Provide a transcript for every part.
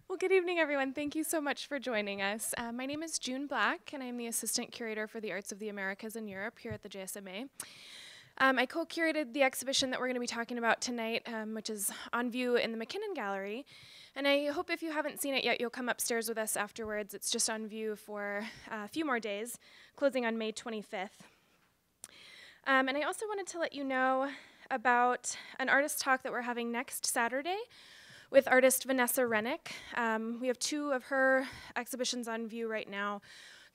Well, good evening, everyone. Thank you so much for joining us. My name is June Black, and I'm the Assistant Curator for the Arts of the Americas and Europe here at the JSMA. I co-curated the exhibition that we're going to be talking about tonight, which is on view in the McKinnon Gallery. And I hope if you haven't seen it yet, you'll come upstairs with us afterwards. It's just on view for a few more days, closing on May 25th. And I also wanted to let you know about an artist talk that we're having next Saturday with artist Vanessa Renick. We have two of her exhibitions on view right now.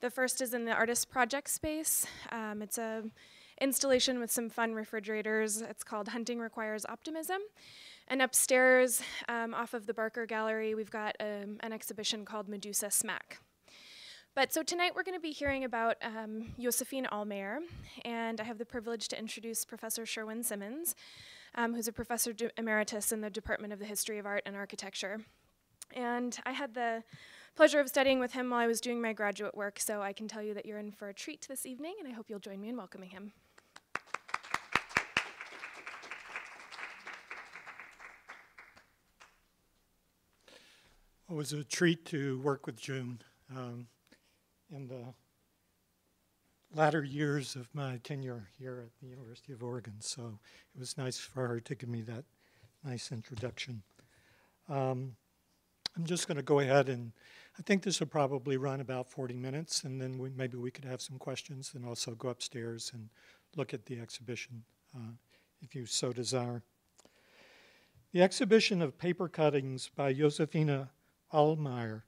The first is in the Artist Project space. It's an installation with some fun refrigerators. It's called Hunting Requires Optimism. And upstairs, off of the Barker Gallery, we've got an exhibition called Medusa Smack. But so tonight we're going to be hearing about Josefine Allmayer, and I have the privilege to introduce Professor Sherwin Simmons, who's a professor emeritus in the Department of the History of Art and Architecture. And I had the pleasure of studying with him while I was doing my graduate work, so I can tell you that you're in for a treat this evening, and I hope you'll join me in welcoming him. It was a treat to work with June in the latter years of my tenure here at the University of Oregon, so it was nice for her to give me that nice introduction. I'm just going to go ahead, and I think this will probably run about 40 minutes, and then maybe we could have some questions and also go upstairs and look at the exhibition if you so desire. The exhibition of paper cuttings by Josefina Allmayer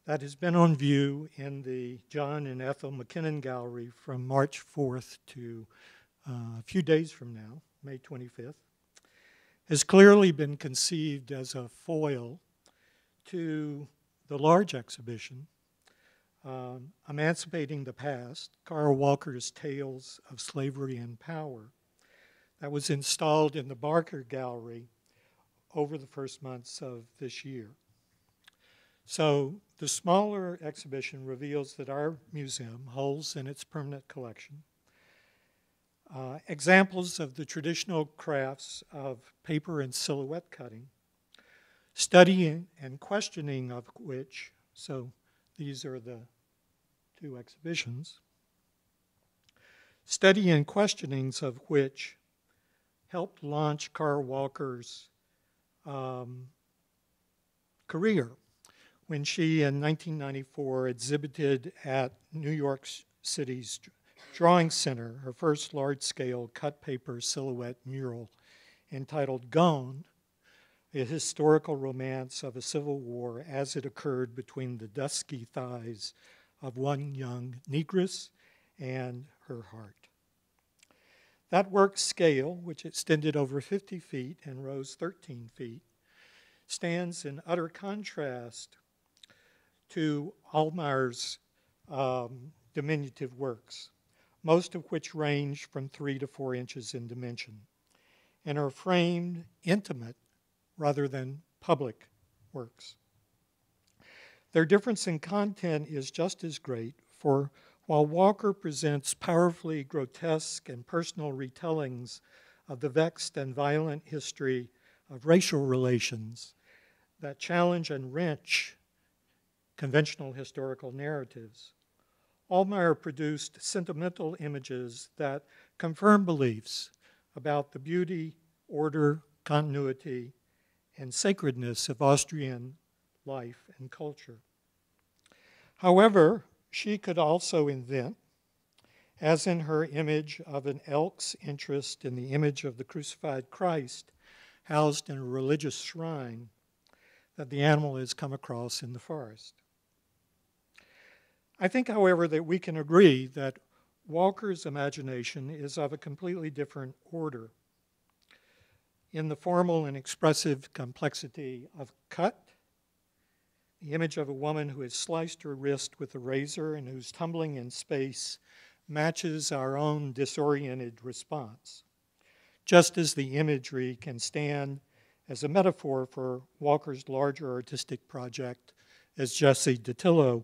that has been on view in the John and Ethel McKinnon Gallery from March 4th to a few days from now, May 25th, has clearly been conceived as a foil to the large exhibition, Emancipating the Past, Carl Walker's Tales of Slavery and Power, that was installed in the Barker Gallery over the first months of this year. So the smaller exhibition reveals that our museum holds in its permanent collection examples of the traditional crafts of paper and silhouette cutting, studying and questioning of which, so these are the two exhibitions, study and questionings of which helped launch Carl Walker's career when she, in 1994, exhibited at New York City's Drawing Center her first large-scale cut paper silhouette mural entitled Gone, a historical romance of a civil war as it occurred between the dusky thighs of one young negress and her heart. That work's scale, which extended over 50 feet and rose 13 feet, stands in utter contrast to Allmayer's diminutive works, most of which range from 3 to 4 inches in dimension, and are framed intimate rather than public works. Their difference in content is just as great, for while Walker presents powerfully grotesque and personal retellings of the vexed and violent history of racial relations that challenge and wrench conventional historical narratives, Allmayer produced sentimental images that confirm beliefs about the beauty, order, continuity, and sacredness of Austrian life and culture. However, she could also invent, as in her image of an elk's interest in the image of the crucified Christ housed in a religious shrine that the animal has come across in the forest. I think, however, that we can agree that Walker's imagination is of a completely different order in the formal and expressive complexity of cut, the image of a woman who has sliced her wrist with a razor and whose tumbling in space matches our own disoriented response, just as the imagery can stand as a metaphor for Walker's larger artistic project, as Jesse DiTillo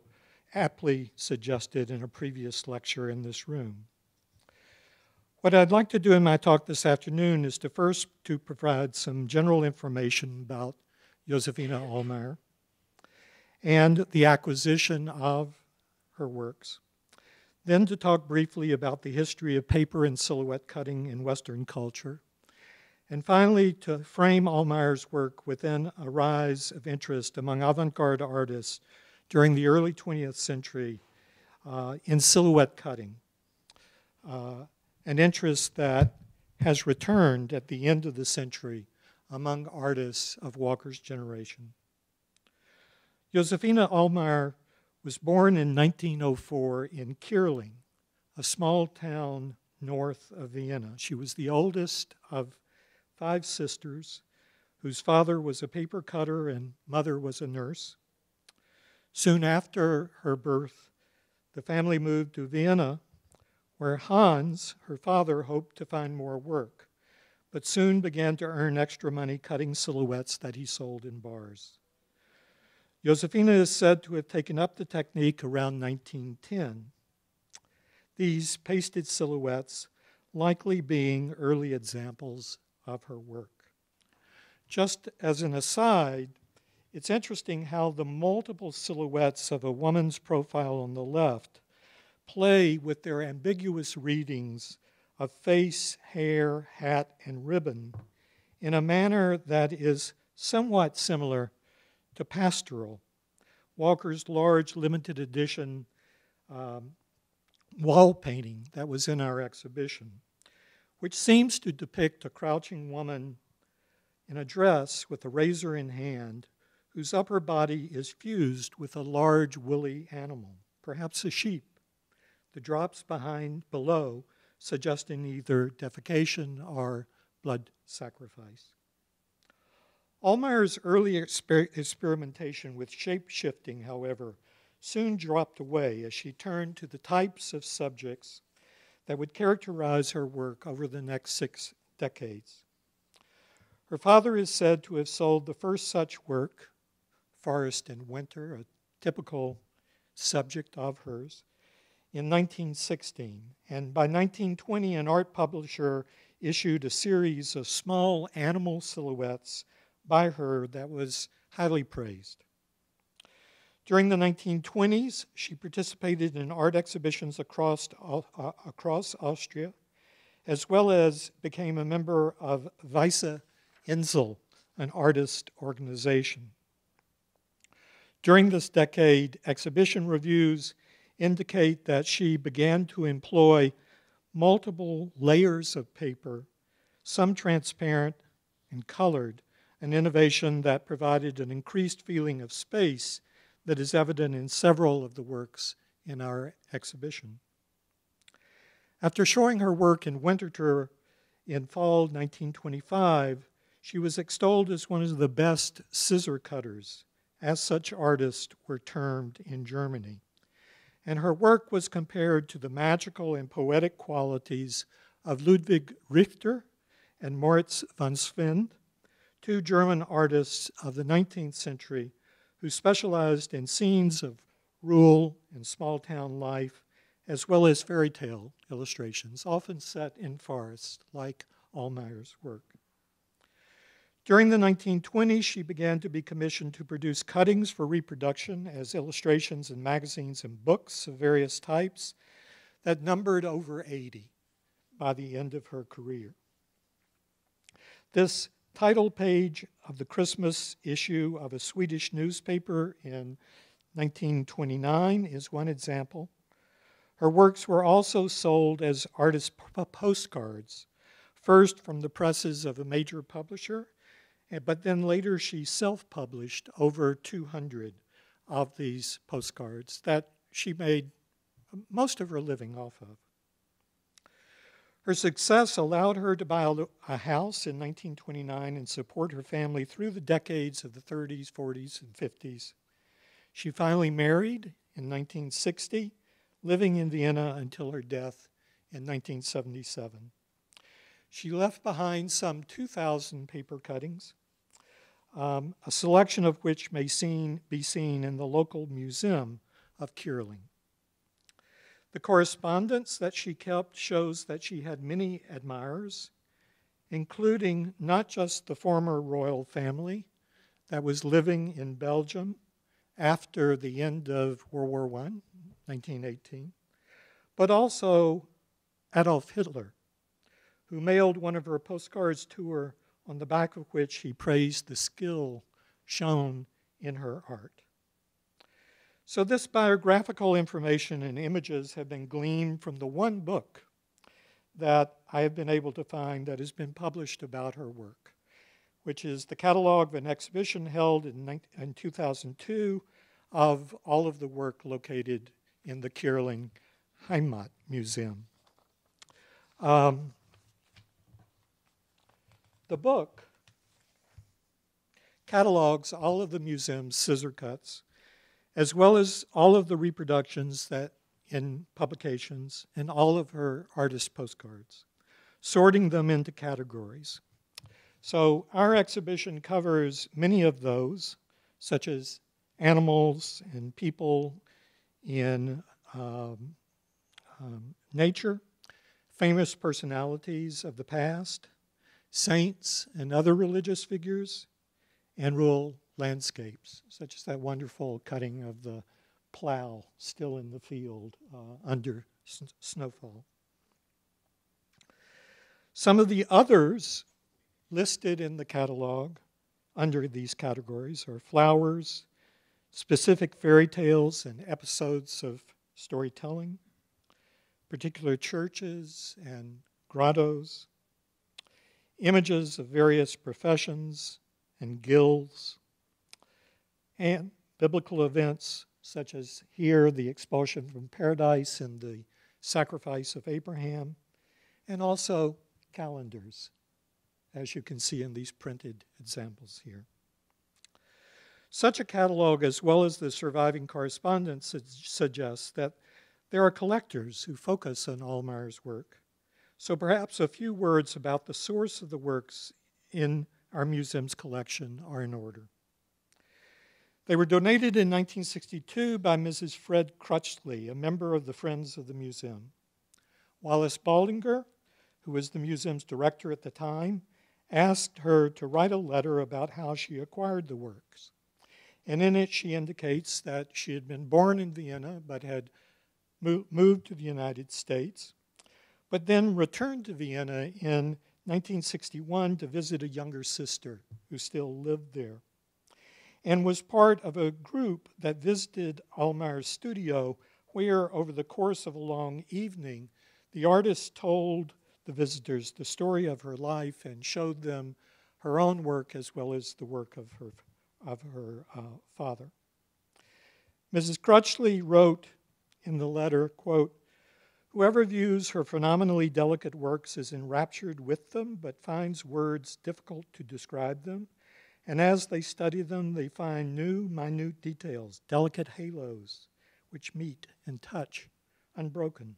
aptly suggested in a previous lecture in this room. What I'd like to do in my talk this afternoon is to first provide some general information about Josefina Allmayer, and the acquisition of her works. Then to talk briefly about the history of paper and silhouette cutting in Western culture. And finally, to frame Allmayer's work within a rise of interest among avant-garde artists during the early 20th century in silhouette cutting, an interest that has returned at the end of the century among artists of Walker's generation. Josefina Allmayer was born in 1904 in Kierling, a small town north of Vienna. She was the oldest of 5 sisters, whose father was a paper cutter and mother was a nurse. Soon after her birth, the family moved to Vienna, where Hans, her father, hoped to find more work, but soon began to earn extra money cutting silhouettes that he sold in bars. Josefina is said to have taken up the technique around 1910, these pasted silhouettes likely being early examples of her work. Just as an aside, it's interesting how the multiple silhouettes of a woman's profile on the left play with their ambiguous readings of face, hair, hat, and ribbon in a manner that is somewhat similar to Pastoral, Walker's large limited edition wall painting that was in our exhibition, which seems to depict a crouching woman in a dress with a razor in hand, whose upper body is fused with a large woolly animal, perhaps a sheep. The drops below suggesting either defecation or blood sacrifice. Allmayer's early experimentation with shape-shifting, however, soon dropped away as she turned to the types of subjects that would characterize her work over the next 6 decades. Her father is said to have sold the first such work, Forest in Winter, a typical subject of hers, in 1916. And by 1920, an art publisher issued a series of small animal silhouettes by her that was highly praised. During the 1920s, she participated in art exhibitions across Austria, as well as became a member of Weiße Insel, an artist organization. During this decade, exhibition reviews indicate that she began to employ multiple layers of paper, some transparent and colored, an innovation that provided an increased feeling of space that is evident in several of the works in our exhibition. After showing her work in Winterthur in fall 1925, she was extolled as one of the best scissor cutters, as such artists were termed in Germany. And her work was compared to the magical and poetic qualities of Ludwig Richter and Moritz von Swind, 2 German artists of the 19th century who specialized in scenes of rural and small-town life, as well as fairy tale illustrations, often set in forests, like Allmayer's work. During the 1920s, she began to be commissioned to produce cuttings for reproduction as illustrations in magazines and books of various types that numbered over 80 by the end of her career. This title page of the Christmas issue of a Swedish newspaper in 1929 is one example. Her works were also sold as artist postcards, first from the presses of a major publisher, but then later she self-published over 200 of these postcards that she made most of her living off of. Her success allowed her to buy a house in 1929 and support her family through the decades of the 30s, 40s, and 50s. She finally married in 1960, living in Vienna until her death in 1977. She left behind some 2,000 paper cuttings, a selection of which may be seen in the local museum of Kierling. The correspondence that she kept shows that she had many admirers, including not just the former royal family that was living in Belgium after the end of World War I, 1918, but also Adolf Hitler, who mailed one of her postcards to her, on the back of which he praised the skill shown in her art. So this biographical information and images have been gleaned from the one book that I have been able to find that has been published about her work, which is the catalog of an exhibition held in 2002 of all of the work located in the Kierling Heimat Museum. The book catalogs all of the museum's scissor cuts, as well as all of the reproductions that in publications and all of her artist postcards, sorting them into categories. So our exhibition covers many of those, such as animals and people in nature, famous personalities of the past, saints and other religious figures, and rural landscapes, such as that wonderful cutting of the plow still in the field under snowfall. Some of the others listed in the catalog under these categories are flowers, specific fairy tales and episodes of storytelling, particular churches and grottos, images of various professions and guilds, and biblical events such as here, the expulsion from paradise and the sacrifice of Abraham, and also calendars, as you can see in these printed examples here. Such a catalog, as well as the surviving correspondence, suggests that there are collectors who focus on Allmayer's work. So perhaps a few words about the source of the works in our museum's collection are in order. They were donated in 1962 by Mrs. Fred Crutchley, a member of the Friends of the Museum. Wallace Baldinger, who was the museum's director at the time, asked her to write a letter about how she acquired the works. And in it, she indicates that she had been born in Vienna but had moved to the United States, but then returned to Vienna in 1961 to visit a younger sister who still lived there, and was part of a group that visited Allmayer's studio where, over the course of a long evening, the artist told the visitors the story of her life and showed them her own work as well as the work of her father. Mrs. Crutchley wrote in the letter, quote, "Whoever views her phenomenally delicate works is enraptured with them, but finds words difficult to describe them. And as they study them, they find new, minute details, delicate halos, which meet and touch, unbroken,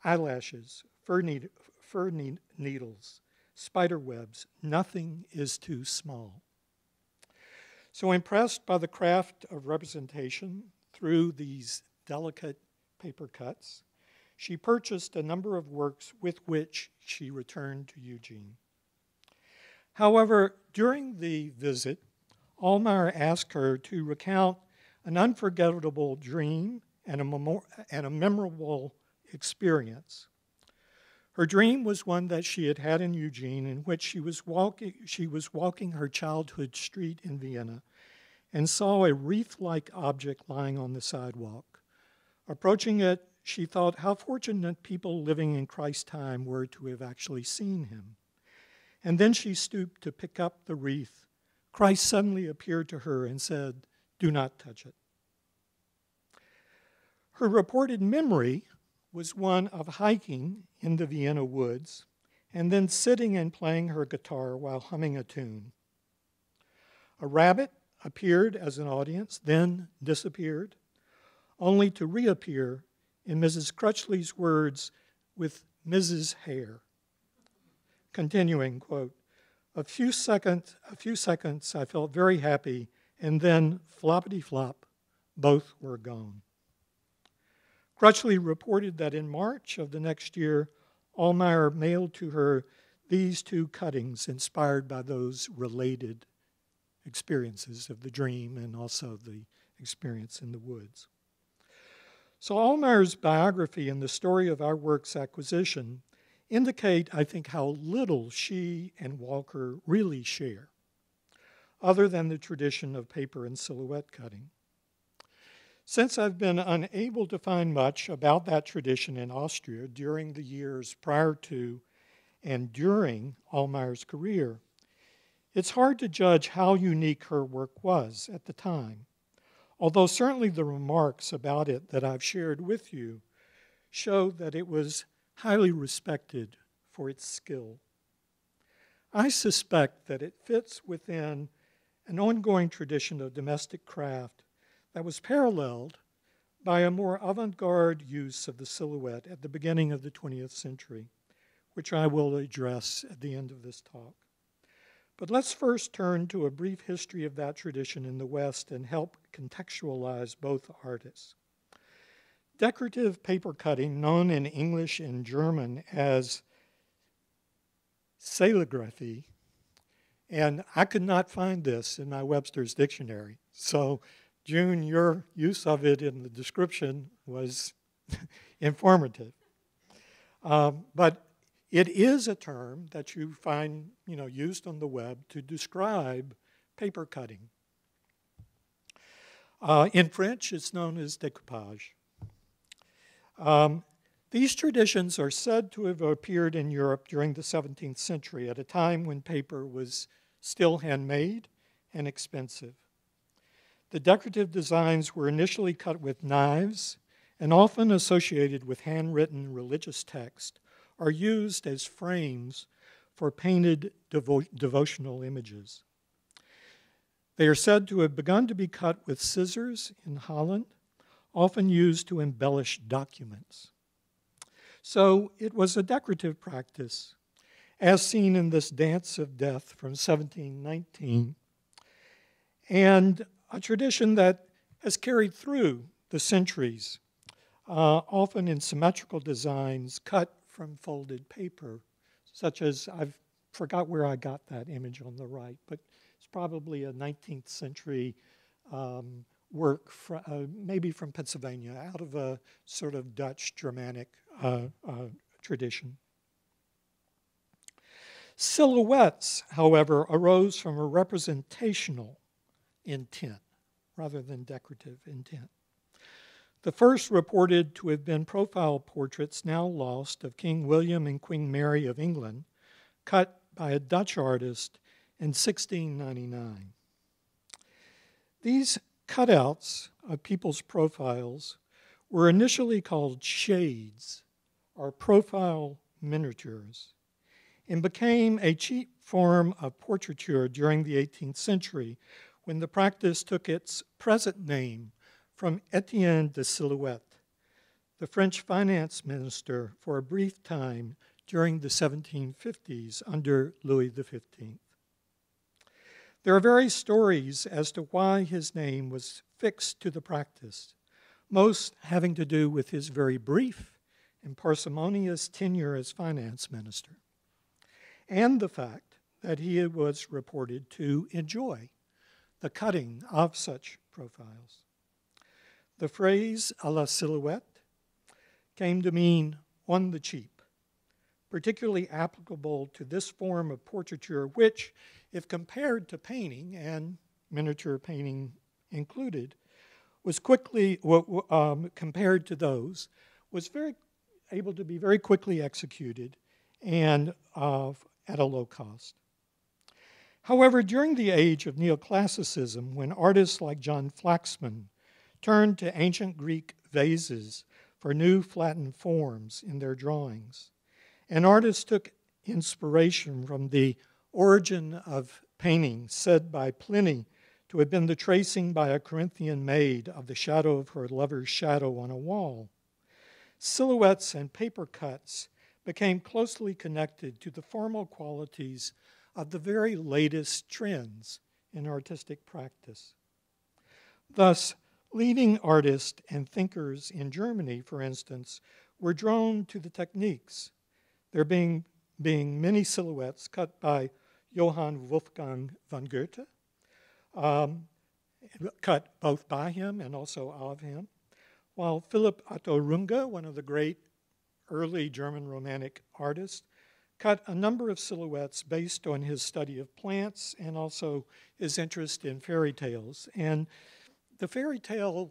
eyelashes, fur needles, spider webs. Nothing is too small." So impressed by the craft of representation through these delicate paper cuts, she purchased a number of works with which she returned to Eugene. However, during the visit, Allmayer asked her to recount an unforgettable dream and a memorable experience. Her dream was one that she had had in Eugene, in which she was walking her childhood street in Vienna and saw a wreath-like object lying on the sidewalk. Approaching it, she thought how fortunate people living in Christ's time were to have actually seen him. And then she stooped to pick up the wreath. Christ suddenly appeared to her and said, "Do not touch it." Her reported memory was one of hiking in the Vienna woods and then sitting and playing her guitar while humming a tune. A rabbit appeared as an audience, then disappeared, only to reappear, in Mrs. Crutchley's words, with Mrs. Hare. Continuing, quote, a few seconds I felt very happy, and then floppity-flop, both were gone. Crutchley reported that in March of the next year, Allmayer mailed to her these two cuttings inspired by those related experiences of the dream and also the experience in the woods. So Allmayer's biography and the story of our work's acquisition indicate, I think, how little she and Walker really share, other than the tradition of paper and silhouette cutting. Since I've been unable to find much about that tradition in Austria during the years prior to and during Allmayer's career, it's hard to judge how unique her work was at the time, although certainly the remarks about it that I've shared with you show that it was highly respected for its skill. I suspect that it fits within an ongoing tradition of domestic craft that was paralleled by a more avant-garde use of the silhouette at the beginning of the 20th century, which I will address at the end of this talk. But let's first turn to a brief history of that tradition in the West and help contextualize both artists. Decorative paper cutting, known in English and German as calligraphy, and I could not find this in my Webster's dictionary. So, June, your use of it in the description was informative. But it is a term that you find, used on the web to describe paper cutting. In French, it's known as découpage. These traditions are said to have appeared in Europe during the 17th century at a time when paper was still handmade and expensive. The decorative designs were initially cut with knives and often associated with handwritten religious text, are used as frames for painted devotional images. They are said to have begun to be cut with scissors in Holland, often used to embellish documents. So it was a decorative practice, as seen in this Dance of Death from 1719, and a tradition that has carried through the centuries, often in symmetrical designs cut from folded paper, such as, I forgot where I got that image on the right, but it's probably a 19th century work, maybe from Pennsylvania, out of a sort of Dutch Germanic tradition. Silhouettes, however, arose from a representational intent rather than decorative intent. The first reported to have been profile portraits, now lost, of King William and Queen Mary of England, cut by a Dutch artist in 1699. These cutouts of people's profiles were initially called shades, or profile miniatures, and became a cheap form of portraiture during the 18th century, when the practice took its present name from Étienne de Silhouette, the French finance minister for a brief time during the 1750s under Louis XV. There are various stories as to why his name was fixed to the practice, most having to do with his very brief and parsimonious tenure as finance minister, and the fact that he was reported to enjoy the cutting of such profiles. The phrase à la silhouette came to mean on the cheap, particularly applicable to this form of portraiture, which, if compared to painting, and miniature painting included, was quickly, compared to those, was very able to be very quickly executed and at a low cost. However, during the age of neoclassicism, when artists like John Flaxman turned to ancient Greek vases for new flattened forms in their drawings, and artists took inspiration from the origin of painting said by Pliny to have been the tracing by a Corinthian maid of the shadow of her lover's shadow on a wall, silhouettes and paper cuts became closely connected to the formal qualities of the very latest trends in artistic practice. Thus, leading artists and thinkers in Germany, for instance, were drawn to the techniques, there being many silhouettes cut by Johann Wolfgang von Goethe, cut both by him and also of him, while Philipp Otto Runge, one of the great early German Romantic artists, cut a number of silhouettes based on his study of plants and also his interest in fairy tales. And the fairy tale,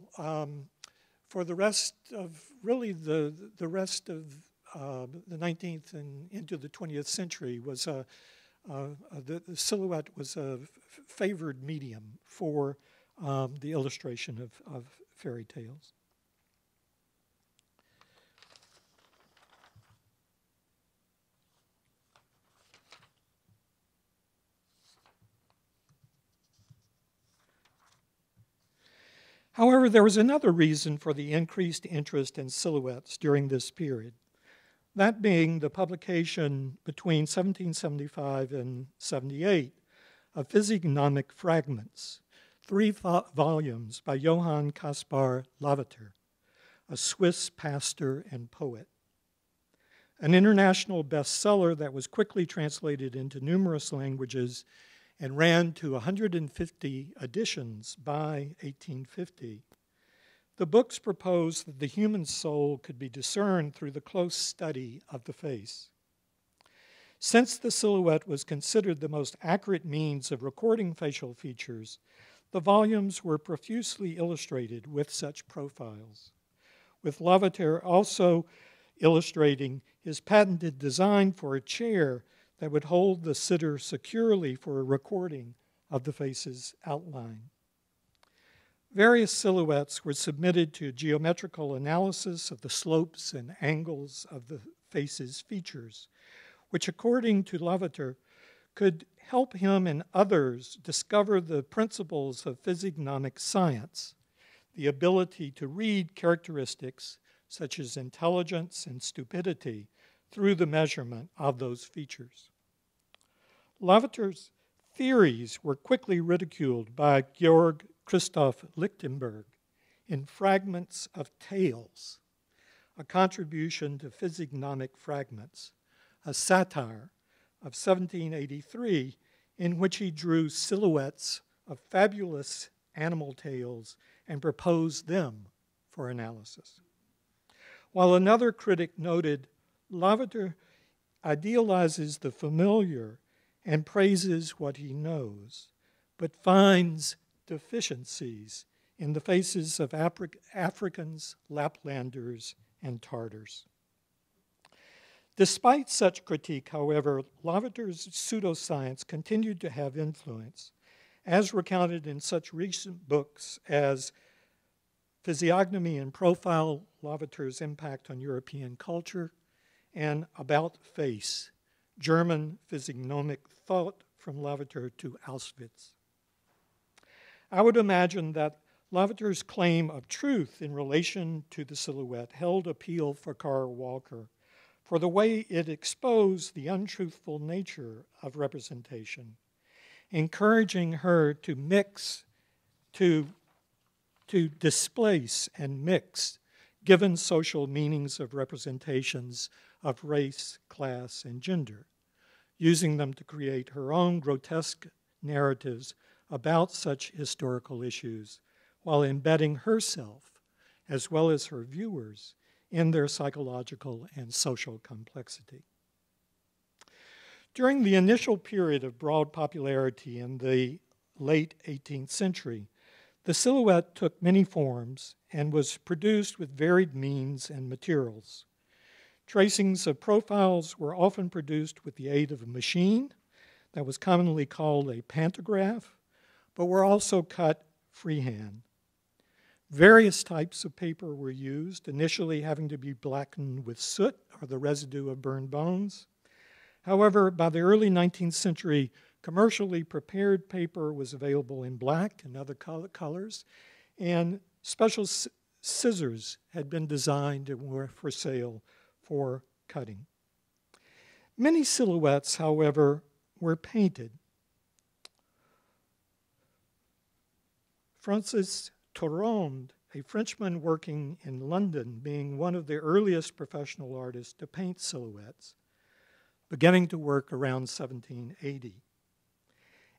for the rest of, really the rest of the 19th and into the 20th century, was the silhouette was a favored medium for the illustration of fairy tales. However, there was another reason for the increased interest in silhouettes during this period, that being the publication between 1775 and 78 of Physiognomic Fragments, 3 volumes by Johann Caspar Lavater, a Swiss pastor and poet. An international bestseller that was quickly translated into numerous languages and ran to 150 editions by 1850. The books proposed that the human soul could be discerned through the close study of the face. Since the silhouette was considered the most accurate means of recording facial features, the volumes were profusely illustrated with such profiles, with Lavater also illustrating his patented design for a chair that would hold the sitter securely for a recording of the face's outline. Various silhouettes were submitted to geometrical analysis of the slopes and angles of the face's features, which, according to Lavater, could help him and others discover the principles of physiognomic science, the ability to read characteristics such as intelligence and stupidity through the measurement of those features. Lavater's theories were quickly ridiculed by Georg Christoph Lichtenberg in Fragments of Tales, a contribution to Physiognomic Fragments, a satire of 1783 in which he drew silhouettes of fabulous animal tales and proposed them for analysis. While another critic noted, Lavater idealizes the familiar and praises what he knows, but finds deficiencies in the faces of Africans, Laplanders, and Tartars. Despite such critique, however, Lavater's pseudoscience continued to have influence, as recounted in such recent books as Physiognomy and Profile, Lavater's Impact on European Culture, and About Face, German physiognomic thought from Lavater to Auschwitz. I would imagine that Lavater's claim of truth in relation to the silhouette held appeal for Carl Walker for the way it exposed the untruthful nature of representation, encouraging her to mix, to displace and mix given social meanings of representations of race, class, and gender, using them to create her own grotesque narratives about such historical issues while embedding herself, as well as her viewers, in their psychological and social complexity. During the initial period of broad popularity in the late 18th century, the silhouette took many forms and was produced with varied means and materials. Tracings of profiles were often produced with the aid of a machine that was commonly called a pantograph, but were also cut freehand. Various types of paper were used, initially having to be blackened with soot or the residue of burned bones. However, by the early 19th century, commercially prepared paper was available in black and other colors, and special scissors had been designed and were for sale for cutting. Many silhouettes, however, were painted. Francis Torrond, a Frenchman working in London, being one of the earliest professional artists to paint silhouettes, beginning to work around 1780.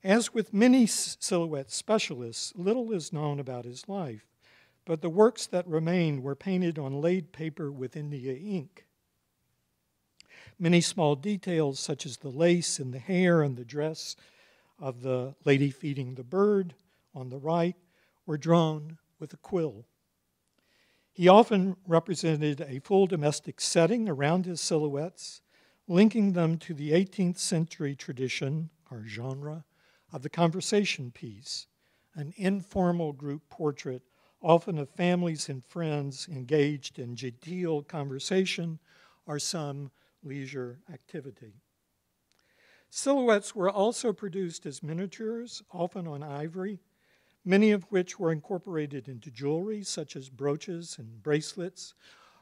As with many silhouette specialists, little is known about his life, but the works that remain were painted on laid paper with India ink. Many small details, such as the lace in the hair and the dress of the lady feeding the bird on the right, were drawn with a quill. He often represented a full domestic setting around his silhouettes, linking them to the 18th century tradition, or genre, of the conversation piece, an informal group portrait, often of families and friends engaged in genteel conversation or some leisure activity. Silhouettes were also produced as miniatures, often on ivory, many of which were incorporated into jewelry, such as brooches and bracelets,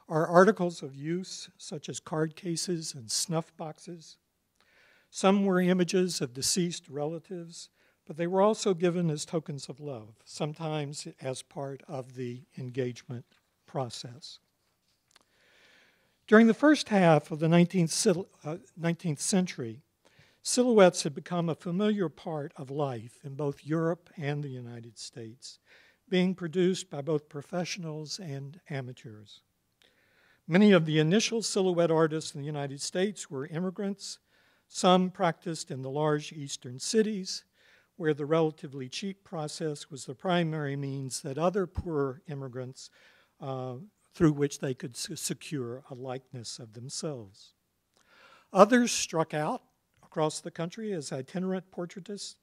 or articles of use, such as card cases and snuff boxes. Some were images of deceased relatives, but they were also given as tokens of love, sometimes as part of the engagement process. During the first half of the 19th century, silhouettes had become a familiar part of life in both Europe and the United States, being produced by both professionals and amateurs. Many of the initial silhouette artists in the United States were immigrants. Some practiced in the large eastern cities, where the relatively cheap process was the primary means that other poor immigrants, through which they could secure a likeness of themselves. Others struck out across the country as itinerant portraitists,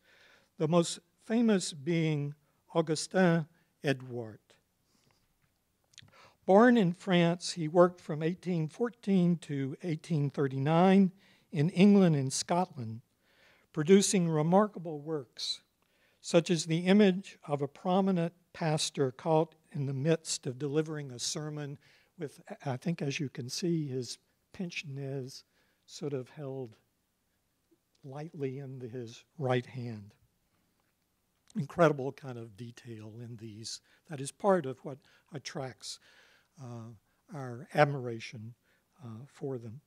the most famous being Augustin Edwarde. Born in France, he worked from 1814 to 1839 in England and Scotland, producing remarkable works, such as the image of a prominent pastor caught in the midst of delivering a sermon with, I think as you can see, his pince-nez sort of held lightly in his right hand. Incredible kind of detail in these. That is part of what attracts our admiration for them.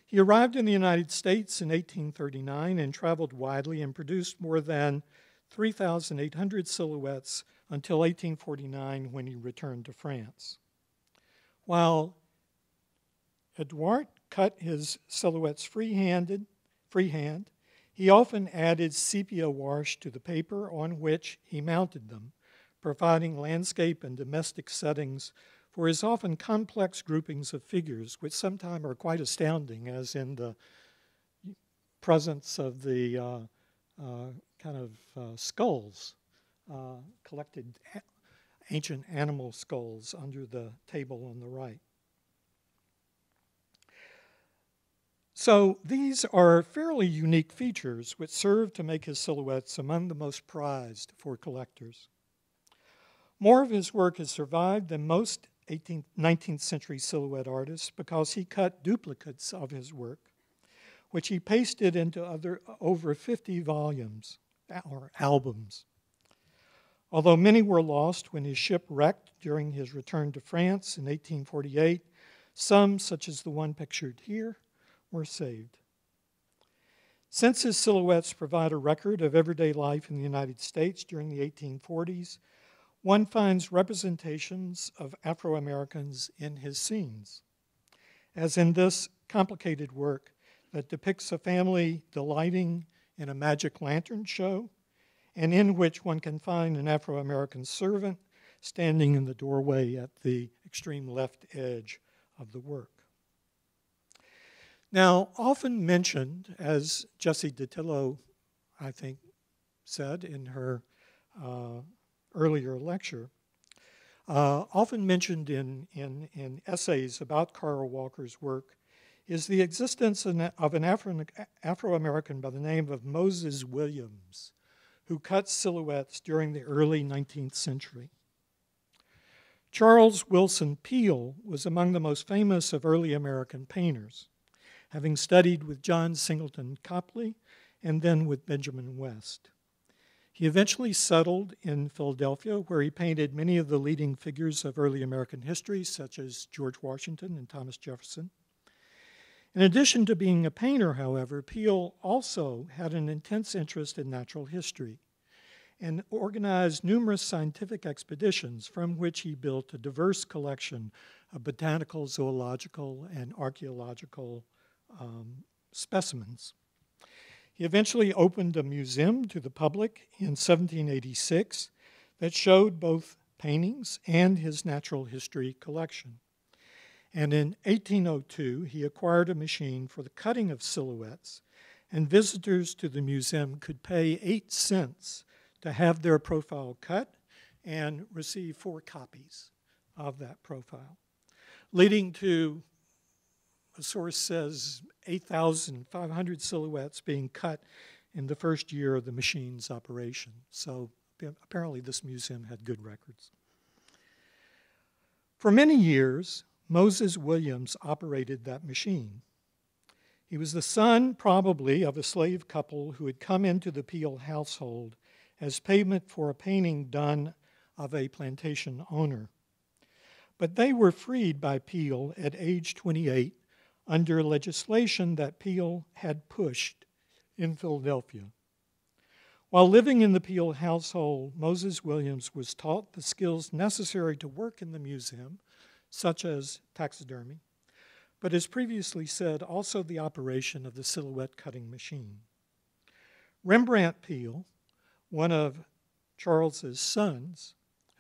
He arrived in the United States in 1839 and traveled widely and produced more than 3,800 silhouettes until 1849 when he returned to France. While Edwarde cut his silhouettes freehand, he often added sepia wash to the paper on which he mounted them, providing landscape and domestic settings for his often complex groupings of figures, which sometimes are quite astounding, as in the presence of the skulls, collected ancient animal skulls under the table on the right. So these are fairly unique features which serve to make his silhouettes among the most prized for collectors. More of his work has survived than most 19th century silhouette artists because he cut duplicates of his work, which he pasted into over 50 volumes or albums. Although many were lost when his ship wrecked during his return to France in 1848, some, such as the one pictured here, were saved. Since his silhouettes provide a record of everyday life in the United States during the 1840s, one finds representations of Afro-Americans in his scenes, as in this complicated work that depicts a family delighting in a magic lantern show, and in which one can find an Afro-American servant standing in the doorway at the extreme left edge of the work. Now, often mentioned, as Jessie DiTillo, I think, said in her earlier lecture, often mentioned in essays about Carl Walker's work, is the existence of an Afro-American by the name of Moses Williams, who cut silhouettes during the early 19th century. Charles Willson Peale was among the most famous of early American painters, having studied with John Singleton Copley and then with Benjamin West. He eventually settled in Philadelphia, where he painted many of the leading figures of early American history, such as George Washington and Thomas Jefferson. In addition to being a painter, however, Peale also had an intense interest in natural history and organized numerous scientific expeditions from which he built a diverse collection of botanical, zoological, and archaeological specimens. He eventually opened a museum to the public in 1786 that showed both paintings and his natural history collection. And in 1802, he acquired a machine for the cutting of silhouettes, and visitors to the museum could pay 8 cents to have their profile cut and receive 4 copies of that profile, leading to, a source says, 8,500 silhouettes being cut in the first year of the machine's operation. So apparently this museum had good records. For many years, Moses Williams operated that machine. He was the son, probably, of a slave couple who had come into the Peale household as payment for a painting done of a plantation owner. But they were freed by Peale at age 28 under legislation that Peale had pushed in Philadelphia. While living in the Peale household, Moses Williams was taught the skills necessary to work in the museum, such as taxidermy, but as previously said, also the operation of the silhouette cutting machine. Rembrandt Peale, one of Charles's sons,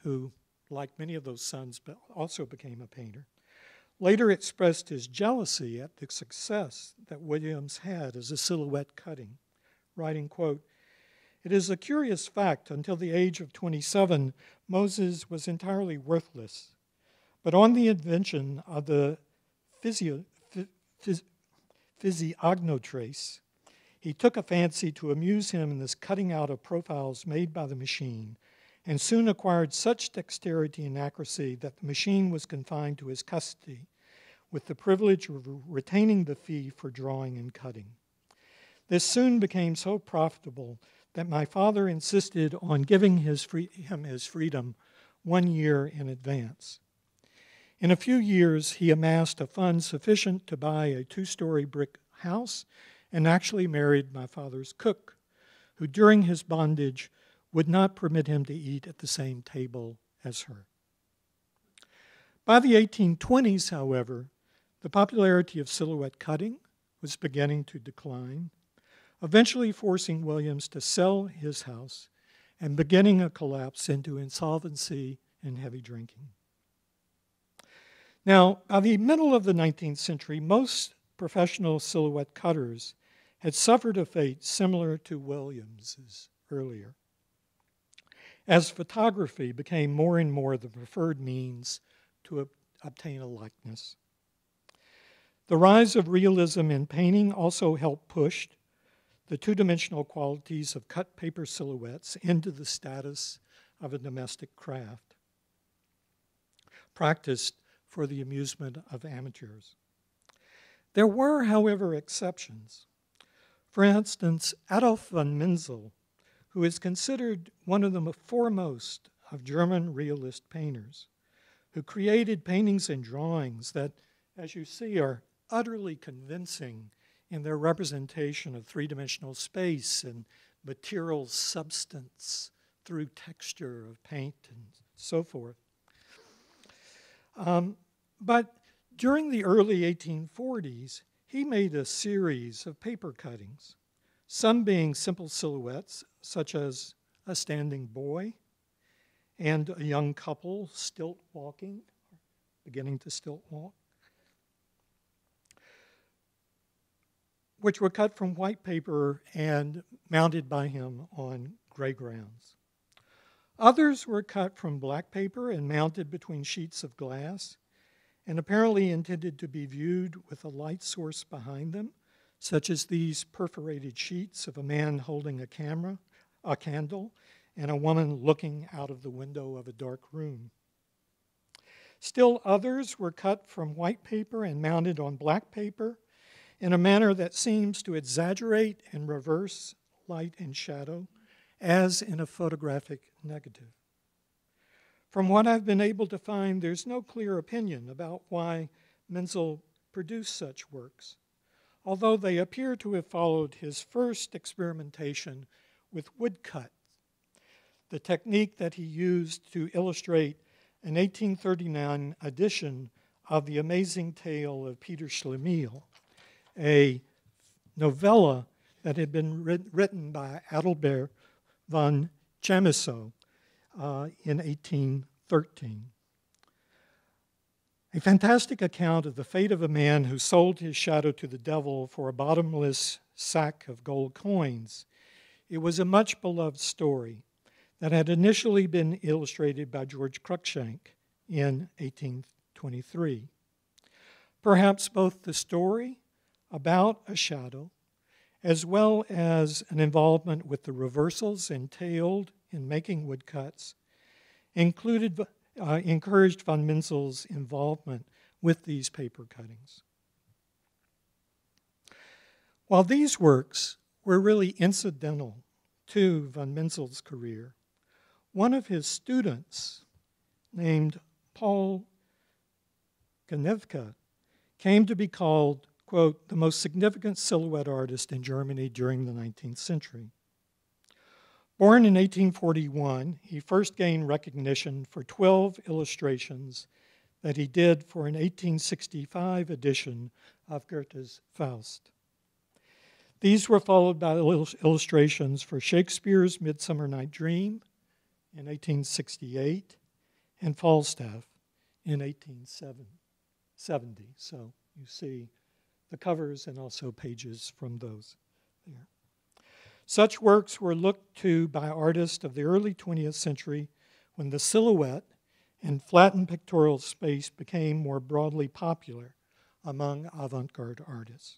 who, like many of those sons, also became a painter, later expressed his jealousy at the success that Williams had as a silhouette cutting, writing, quote, "It is a curious fact, until the age of 27, Moses was entirely worthless. But on the invention of the physiognotrace, he took a fancy to amuse him in this cutting out of profiles made by the machine, and soon acquired such dexterity and accuracy that the machine was confined to his custody, with the privilege of retaining the fee for drawing and cutting. This soon became so profitable that my father insisted on giving him his freedom 1 year in advance. In a few years, he amassed a fund sufficient to buy a 2-story brick house and actually married my father's cook, who during his bondage would not permit him to eat at the same table as her. By the 1820s, however, the popularity of silhouette cutting was beginning to decline, eventually forcing Williams to sell his house and beginning a collapse into insolvency and heavy drinking. Now, by the middle of the 19th century, most professional silhouette cutters had suffered a fate similar to Williams's earlier, as photography became more and more the preferred means to obtain a likeness. The rise of realism in painting also helped push the 2-dimensional qualities of cut paper silhouettes into the status of a domestic craft, practiced for the amusement of amateurs. There were, however, exceptions. For instance, Adolf von Menzel, who is considered one of the foremost of German realist painters, who created paintings and drawings that, as you see, are utterly convincing in their representation of 3-dimensional space and material substance through texture of paint and so forth. But during the early 1840s, he made a series of paper cuttings, some being simple silhouettes, such as a standing boy and a young couple stilt walking, beginning to stilt walk, which were cut from white paper and mounted by him on gray grounds. Others were cut from black paper and mounted between sheets of glass, and apparently intended to be viewed with a light source behind them, such as these perforated sheets of a man holding a candle, and a woman looking out of the window of a dark room. Still others were cut from white paper and mounted on black paper in a manner that seems to exaggerate and reverse light and shadow, as in a photographic negative. From what I've been able to find, there's no clear opinion about why Menzel produced such works, although they appear to have followed his first experimentation with woodcut, the technique that he used to illustrate an 1839 edition of The Amazing Tale of Peter Schlemiel, a novella that had been written by Adalbert von Chamisso in 1813. A fantastic account of the fate of a man who sold his shadow to the devil for a bottomless sack of gold coins. It was a much beloved story that had initially been illustrated by George Cruikshank in 1823. Perhaps both the story about a shadow as well as an involvement with the reversals entailed in making woodcuts encouraged von Menzel's involvement with these paper cuttings. While these works were really incidental to von Menzel's career, one of his students, named Paul Ganevka, came to be called, quote, the most significant silhouette artist in Germany during the 19th century. Born in 1841, he first gained recognition for 12 illustrations that he did for an 1865 edition of Goethe's Faust. These were followed by illustrations for Shakespeare's Midsummer Night Dream in 1868 and Falstaff in 1870. So you see the covers and also pages from those there. Such works were looked to by artists of the early 20th century when the silhouette and flattened pictorial space became more broadly popular among avant-garde artists.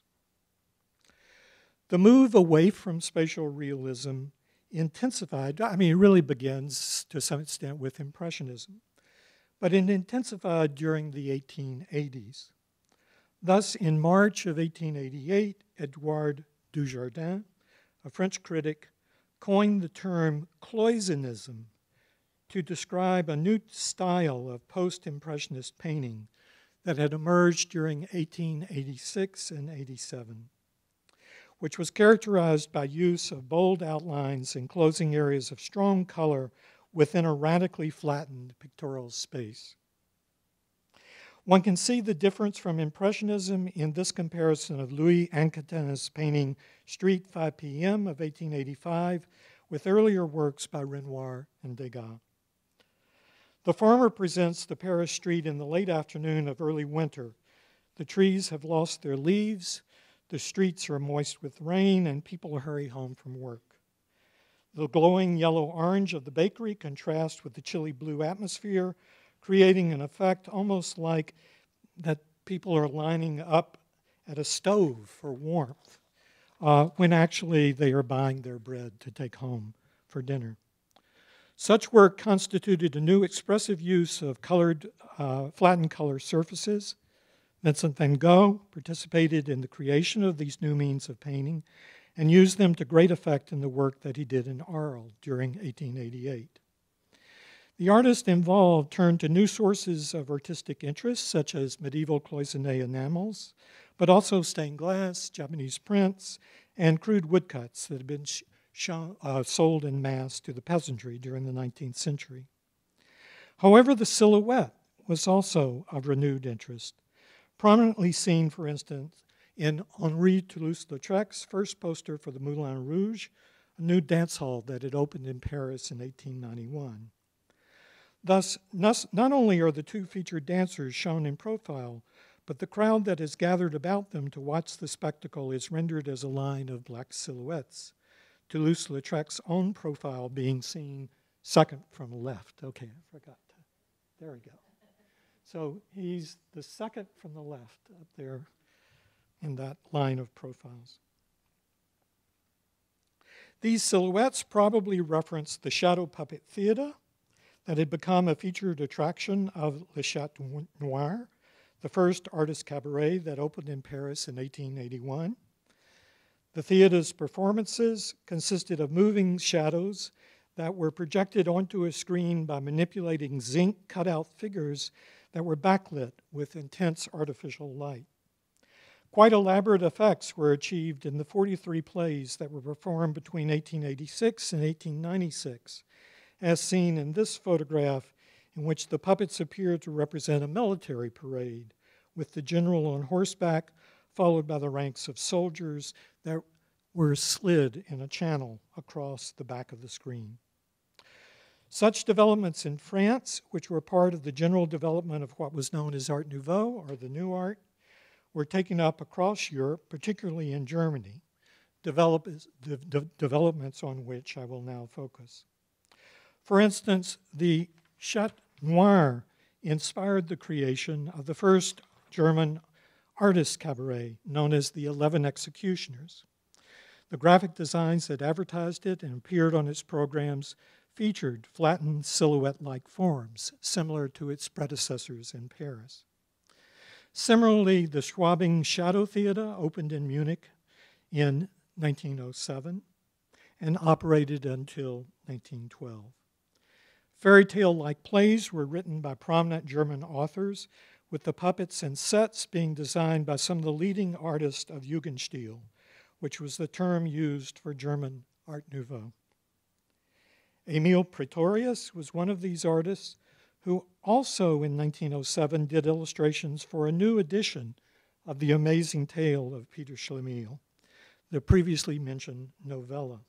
The move away from spatial realism intensified, it really begins to some extent with Impressionism, but it intensified during the 1880s. Thus, in March of 1888, Edwarde Dujardin, a French critic, coined the term cloisonnism to describe a new style of post-impressionist painting that had emerged during 1886 and 87, which was characterized by use of bold outlines enclosing areas of strong color within a radically flattened pictorial space. One can see the difference from Impressionism in this comparison of Louis Anquetin's painting Street 5 p.m. of 1885 with earlier works by Renoir and Degas. The former presents the Paris street in the late afternoon of early winter. The trees have lost their leaves, the streets are moist with rain, and people hurry home from work. The glowing yellow-orange of the bakery contrasts with the chilly blue atmosphere, creating an effect almost like that people are lining up at a stove for warmth, when actually they are buying their bread to take home for dinner. Such work constituted a new expressive use of flattened color surfaces. Vincent van Gogh participated in the creation of these new means of painting and used them to great effect in the work that he did in Arles during 1888. The artist involved turned to new sources of artistic interest, such as medieval cloisonné enamels, but also stained glass, Japanese prints, and crude woodcuts that had been sold en masse to the peasantry during the 19th century. However, the silhouette was also of renewed interest, prominently seen, for instance, in Henri Toulouse-Lautrec's first poster for the Moulin Rouge, a new dance hall that had opened in Paris in 1891. Thus, not only are the two featured dancers shown in profile, but the crowd that has gathered about them to watch the spectacle is rendered as a line of black silhouettes, Toulouse-Lautrec's own profile being seen second from the left. Okay, I forgot to, there we go. So he's the second from the left up there in that line of profiles. These silhouettes probably reference the shadow puppet theater that had become a featured attraction of Le Chat Noir, the first artist cabaret that opened in Paris in 1881. The theater's performances consisted of moving shadows that were projected onto a screen by manipulating zinc cutout figures that were backlit with intense artificial light. Quite elaborate effects were achieved in the 43 plays that were performed between 1886 and 1896, as seen in this photograph, in which the puppets appear to represent a military parade, with the general on horseback, followed by the ranks of soldiers that were slid in a channel across the back of the screen. Such developments in France, which were part of the general development of what was known as Art Nouveau, or the New Art, were taken up across Europe, particularly in Germany, developments on which I will now focus. For instance, the Chat Noir inspired the creation of the first German artist cabaret, known as the 11 Executioners. The graphic designs that advertised it and appeared on its programs featured flattened silhouette-like forms, similar to its predecessors in Paris. Similarly, the Schwabing Shadow Theater opened in Munich in 1907 and operated until 1912. Fairy tale-like plays were written by prominent German authors, with the puppets and sets being designed by some of the leading artists of Jugendstil, which was the term used for German Art Nouveau. Emil Pretorius was one of these artists who also in 1907 did illustrations for a new edition of The Amazing Tale of Peter Schlemiel, the previously mentioned novella.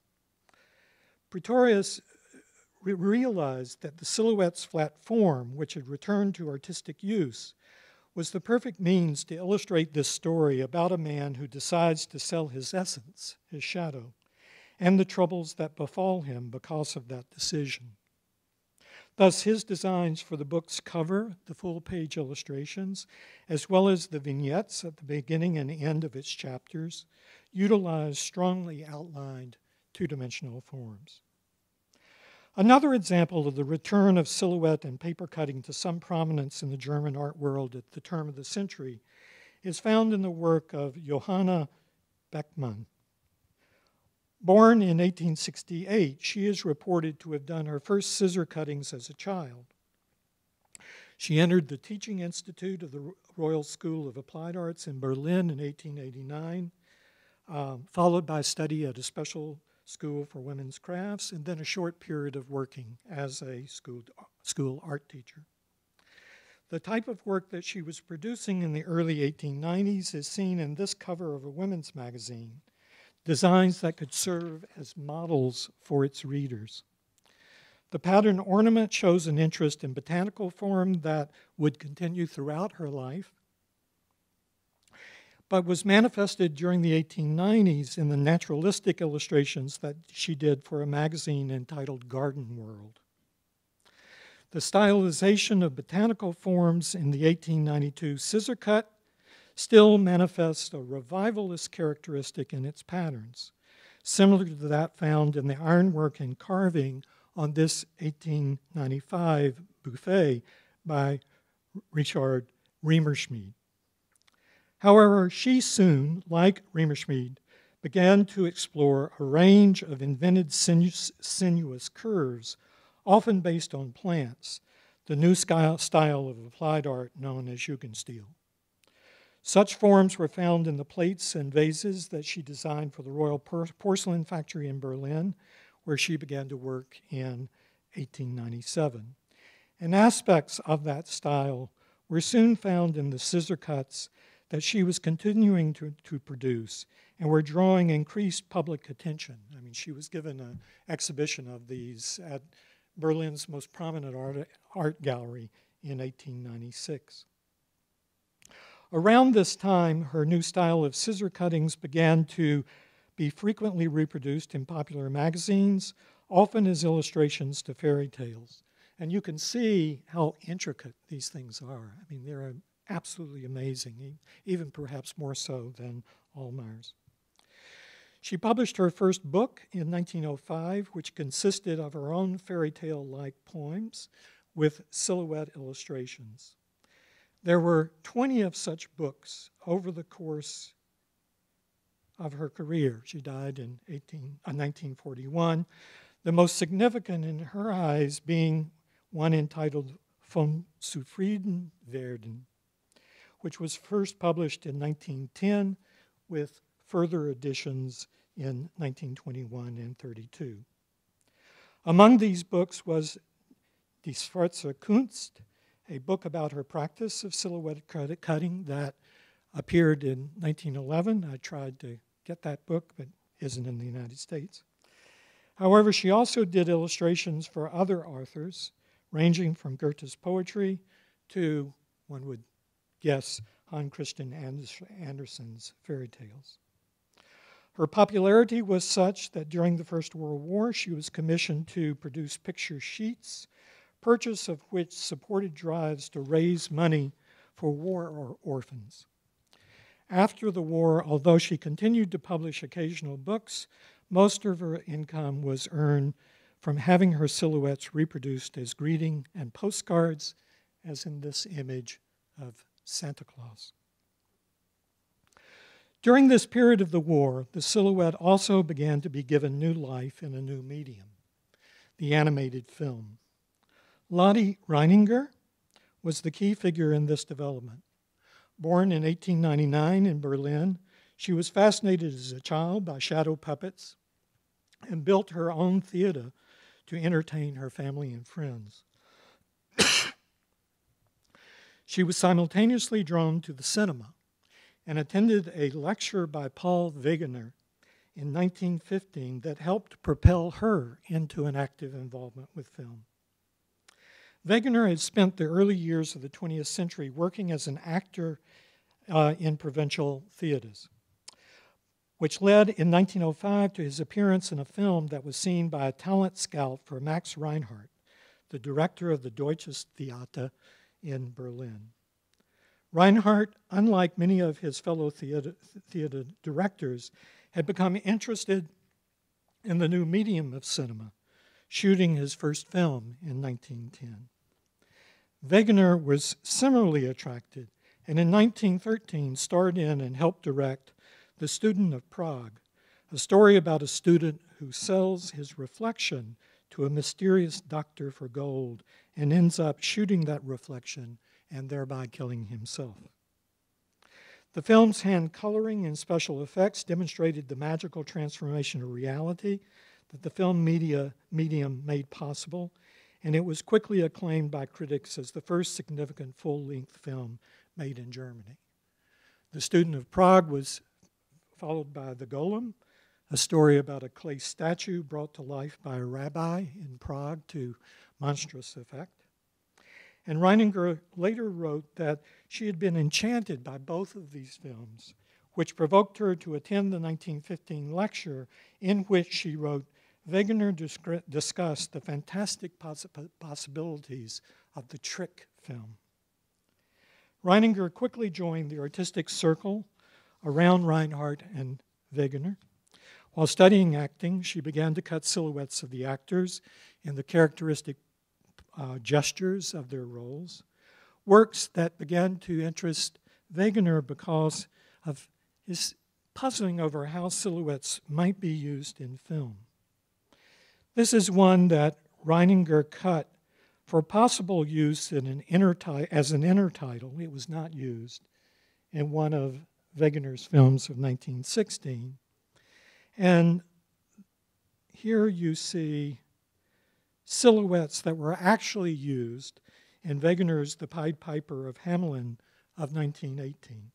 Pretorius realized that the silhouette's flat form, which had returned to artistic use, was the perfect means to illustrate this story about a man who decides to sell his essence, his shadow, and the troubles that befall him because of that decision. Thus, his designs for the book's cover, the full-page illustrations, as well as the vignettes at the beginning and end of its chapters, utilize strongly outlined two-dimensional forms. Another example of the return of silhouette and paper cutting to some prominence in the German art world at the turn of the century is found in the work of Johanna Beckman. Born in 1868, she is reported to have done her first scissor cuttings as a child. She entered the Teaching Institute of the Royal School of Applied Arts in Berlin in 1889, followed by study at a special school for women's crafts, and then a short period of working as a school art teacher. The type of work that she was producing in the early 1890s is seen in this cover of a women's magazine, designs that could serve as models for its readers. The pattern ornament shows an interest in botanical form that would continue throughout her life, but was manifested during the 1890s in the naturalistic illustrations that she did for a magazine entitled Garden World. The stylization of botanical forms in the 1892 scissor cut still manifests a revivalist characteristic in its patterns, similar to that found in the ironwork and carving on this 1895 buffet by Richard Riemerschmid. However, she soon, like Riemerschmid, began to explore a range of invented sinuous curves, often based on plants, the new style of applied art known as Jugendstil. Such forms were found in the plates and vases that she designed for the Royal Porcelain Factory in Berlin, where she began to work in 1897. And aspects of that style were soon found in the scissor cuts that she was continuing to produce and were drawing increased public attention. I mean, she was given an exhibition of these at Berlin's most prominent art gallery in 1896. Around this time, her new style of scissor cuttings began to be frequently reproduced in popular magazines, often as illustrations to fairy tales. And you can see how intricate these things are. I mean, they're absolutely amazing, even perhaps more so than Allmayer's. She published her first book in 1905, which consisted of her own fairy tale-like poems with silhouette illustrations. There were 20 of such books over the course of her career. She died in 1941, the most significant in her eyes being one entitled Vom Zufrieden werden, which was first published in 1910 with further editions in 1921 and 32. Among these books was Die Schwarze Kunst, a book about her practice of silhouette cutting that appeared in 1911. I tried to get that book, but isn't in the United States. However, she also did illustrations for other authors, ranging from Goethe's poetry to, one would guess, Hans Christian Andersen's fairy tales. Her popularity was such that during the First World War, she was commissioned to produce picture sheets, purchase of which supported drives to raise money for war orphans. After the war, although she continued to publish occasional books, most of her income was earned from having her silhouettes reproduced as greeting and postcards, as in this image of Santa Claus. During this period of the war, the silhouette also began to be given new life in a new medium, the animated film. Lodi Reininger was the key figure in this development. Born in 1899 in Berlin, she was fascinated as a child by shadow puppets and built her own theater to entertain her family and friends. She was simultaneously drawn to the cinema and attended a lecture by Paul Wegener in 1915 that helped propel her into an active involvement with film. Wegener had spent the early years of the 20th century working as an actor in provincial theaters, which led in 1905 to his appearance in a film that was seen by a talent scout for Max Reinhardt, the director of the Deutsches Theater in Berlin. Reinhardt, unlike many of his fellow theater directors, had become interested in the new medium of cinema, shooting his first film in 1910. Wegener was similarly attracted, and in 1913 starred in and helped direct The Student of Prague, a story about a student who sells his reflection to a mysterious doctor for gold and ends up shooting that reflection and thereby killing himself. The film's hand coloring and special effects demonstrated the magical transformation of reality that the film medium made possible, and it was quickly acclaimed by critics as the first significant full-length film made in Germany. The Student of Prague was followed by The Golem, a story about a clay statue brought to life by a rabbi in Prague to monstrous effect. And Reininger later wrote that she had been enchanted by both of these films, which provoked her to attend the 1915 lecture in which she wrote, Wegener discussed the fantastic possibilities of the trick film. Reininger quickly joined the artistic circle around Reinhardt and Wegener. While studying acting, she began to cut silhouettes of the actors in the characteristic gestures of their roles, works that began to interest Wegener because of his puzzling over how silhouettes might be used in film. This is one that Reininger cut for possible use in as an inner title. It was not used in one of Wegener's films of 1916. And here you see silhouettes that were actually used in Wegener's The Pied Piper of Hamelin of 1918.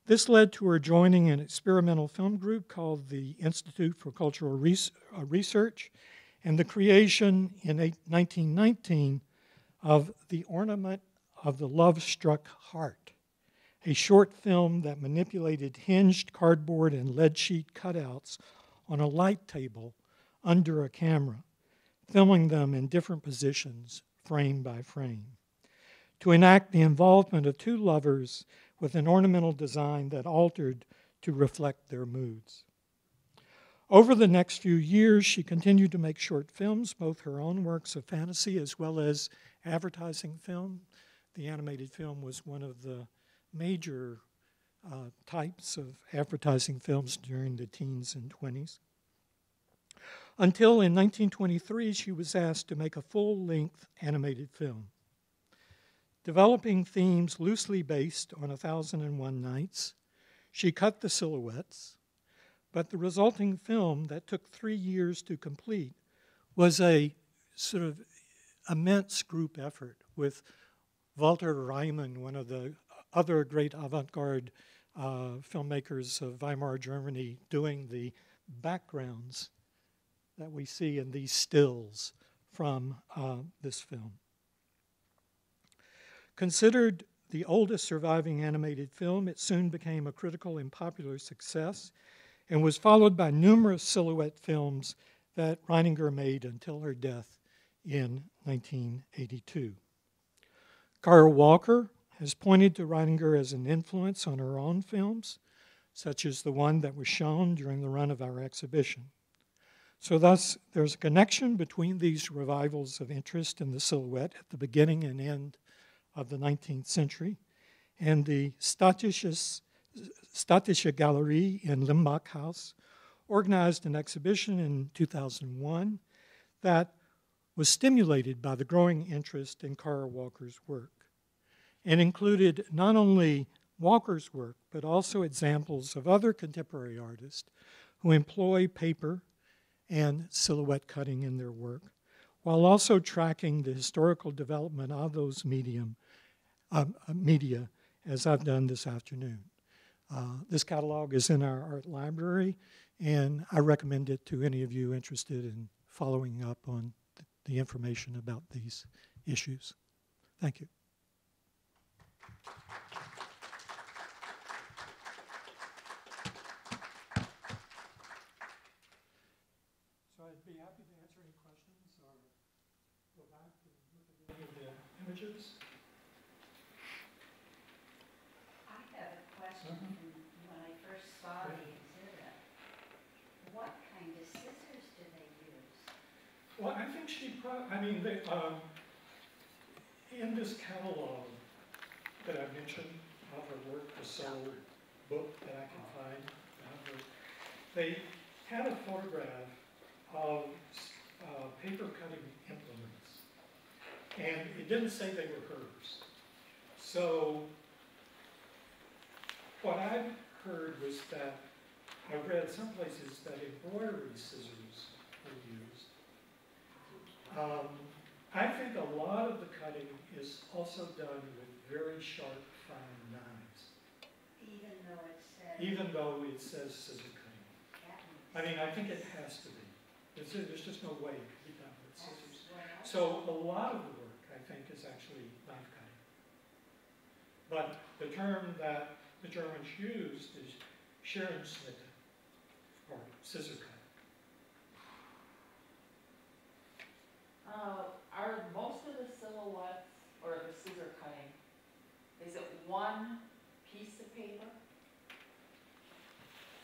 This led to her joining an experimental film group called the Institute for Cultural Research and the creation in 1919 of The Ornament of the Love-Struck Heart, a short film that manipulated hinged cardboard and lead sheet cutouts on a light table under a camera, filming them in different positions, frame by frame, to enact the involvement of two lovers with an ornamental design that altered to reflect their moods. Over the next few years, she continued to make short films, both her own works of fantasy as well as advertising film. The animated film was one of the major types of advertising films during the teens and 20s. Until in 1923, she was asked to make a full-length animated film. Developing themes loosely based on 1001 Nights, she cut the silhouettes, but the resulting film that took 3 years to complete was a sort of immense group effort with Walter Reimann, one of the other great avant-garde filmmakers of Weimar Germany, doing the backgrounds that we see in these stills from this film. Considered the oldest surviving animated film, it soon became a critical and popular success and was followed by numerous silhouette films that Reininger made until her death in 1982. Carl Walker has pointed to Reininger as an influence on her own films, such as the one that was shown during the run of our exhibition. So thus, there's a connection between these revivals of interest in the silhouette at the beginning and end of the 19th century and the Statische Galerie in Limbach House organized an exhibition in 2001 that was stimulated by the growing interest in Carl Walker's work and included not only Walker's work, but also examples of other contemporary artists who employ paper and silhouette cutting in their work, while also tracking the historical development of those media, as I've done this afternoon. This catalog is in our art library, and I recommend it to any of you interested in following up on the information about these issues. Thank you. So I'd be happy to answer any questions or go back and look at any of the images. I have a question from when I first saw the exhibit. What kind of scissors do they use? Well, I think she in this catalog that I mentioned of her work, the sole book that I can find, they had a photograph of paper cutting implements. And it didn't say they were hers. So what I heard was that I read some places that embroidery scissors were used. I think a lot of the cutting is also done with very sharp, fine knives. Even though it says scissor cutting. I mean, I think it has to be. There's just no way it could be done with scissors. So a lot of the work, I think, is actually knife cutting. But the term that the Germans used is Sherwin-Simmons, or scissor cutting. Are most of the silhouettes or the scissor cutting, is it one piece of paper?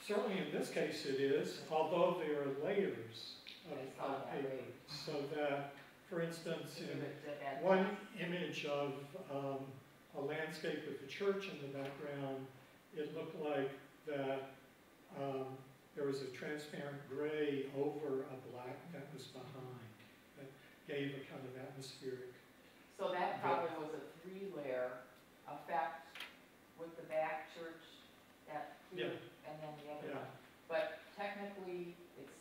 Certainly in this case it is, although there are layers of paper. So that, for instance, in one image of a landscape with the church in the background, it looked like that there was a transparent gray over a black that was behind. Gave a kind of atmospheric. So that probably was a 3-layer effect with the back church, that clear, and then the other one. But technically, it's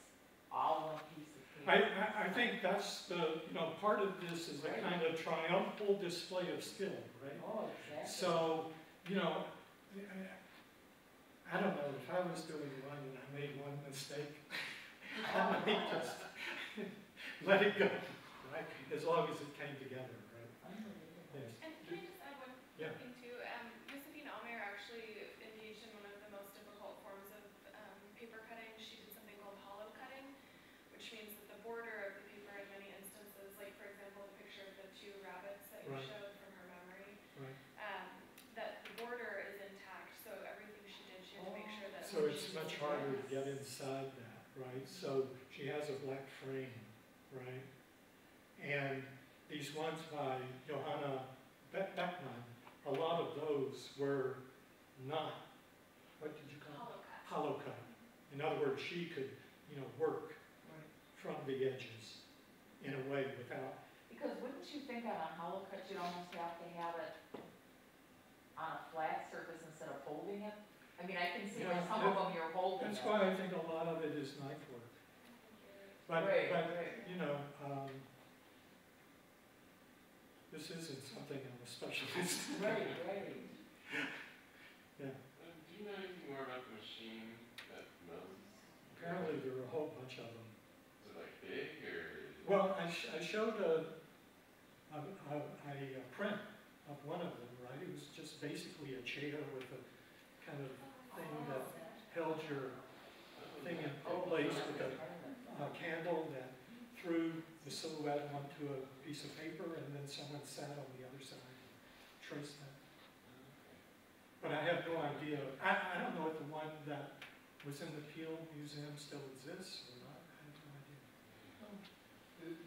all one piece of paper. I think that's the, part of this is a kind of triumphal display of skill, right? Oh, exactly. So, I don't know, if I was doing one and I made one mistake, I might just let it go. As long as it came together, right? Yes. And can I just add one thing too? Josefina Omar actually engaged in one of the most difficult forms of paper cutting. She did something called hollow cutting, which means that the border of the paper in many instances, like for example the picture of the 2 rabbits that you showed from her memory, that the border is intact. So everything she did, she had to make sure that. So it's much harder to get inside that, right? So she has a black frame, right? And these ones by Johanna Beckman, a lot of those were not, what did you call it? Hollow cut. In other words, she could, work from the edges in a way without Because wouldn't you think on a hollow cut, you'd almost have to have it on a flat surface instead of holding it? I mean, I can see Yeah, like some of them you're holding That's it. why I think a lot of it is knife work. But, Right, but right. you know, this isn't something I'm a specialist in. Right, right. Yeah. Do you know anything more about the machine that mills? Apparently there are a whole bunch of them. Is it like big or? Well, I showed a print of one of them, right? It was just basically a chair with a kind of thing that held your thing in place with a candle that threw the silhouette onto a piece of paper, and then someone sat on the other side and traced that. But I have no idea. I don't know if the one that was in the Peel Museum still exists or not. I have no idea.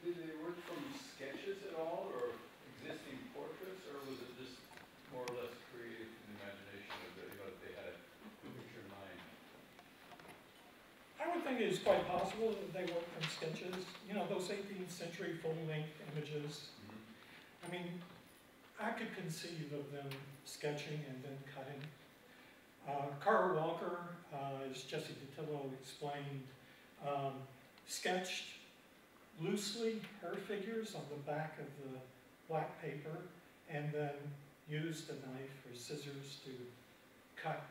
Did they work from sketches at all, or existing portraits, or was it just more or less creative in the imagination of the, they had a picture in mind? I would think it is quite possible that they worked from sketches. You know, those 18th century full-length images. I mean, I could conceive of them sketching and then cutting. Carter Walker, as Jesse Cotillo explained, sketched loosely her figures on the back of the black paper, and then used a knife or scissors to cut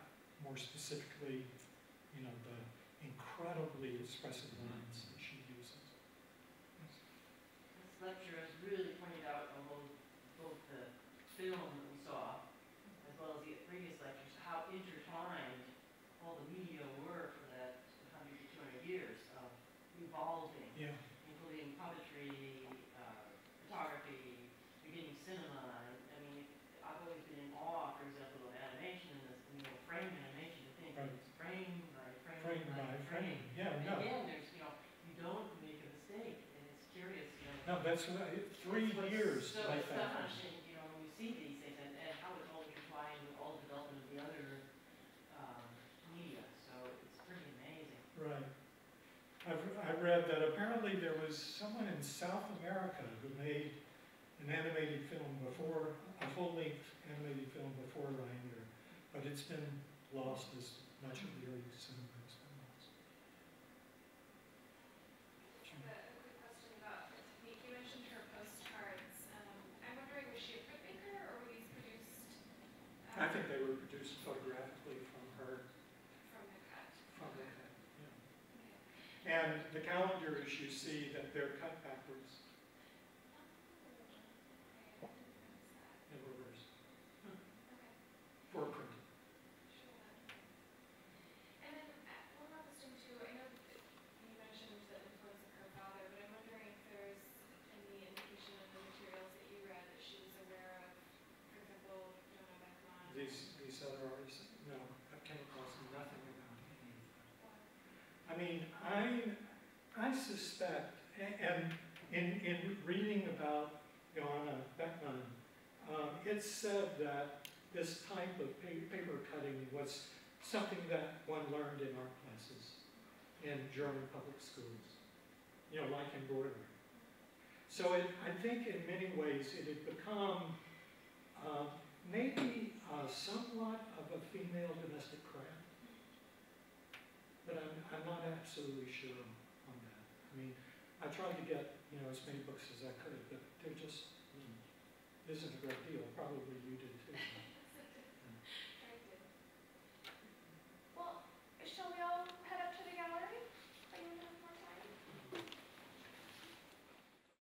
more specifically, you know, the incredibly expressive lines that she uses. This lecture has really pointed out both the film that we saw, as well as the previous lectures, how intertwined all the media were for that 100 to 200 years of evolving, Yeah. including puppetry, photography, beginning cinema. I mean, I've always been in awe, for example, of animation and this, frame animation, to think Right. it's frame by frame Frame by frame. Yeah, And no. again, there's, you don't make a mistake, and it's curious, No, that's right. 3 what's years. so like that. astonishing, when we see these things, and how it's all intertwined with all the development of the other media. So it's pretty amazing. Right. I read that apparently there was someone in South America who made an animated film before, a full-length animated film before Reininger, but it's been lost as much of the early cinema has been lost. A quick question about the technique. You mentioned her postcards. I'm wondering, was she a printmaker, or were these produced? I think they were produced photographically from her, From the cut. from her head. Yeah. Okay. And the calendars, you see that they're cut backwards in reverse for printing. And then one more question too. I know that you mentioned the influence of her father, but I'm wondering if there's any indication in the materials that you read that she was aware of, for example, Johanna Beckman. These other artists, no, I came across nothing about any of them. I mean, I suspect, and in reading about Johanna Beckman, it said that this type of paper cutting was something that one learned in art classes in German public schools, you know, like embroidery. So I think in many ways it had become maybe somewhat of a female domestic craft, but I'm not absolutely sure on that. I mean, I tried to get, you know, as many books as I could, but there just isn't a great deal. Probably you did too.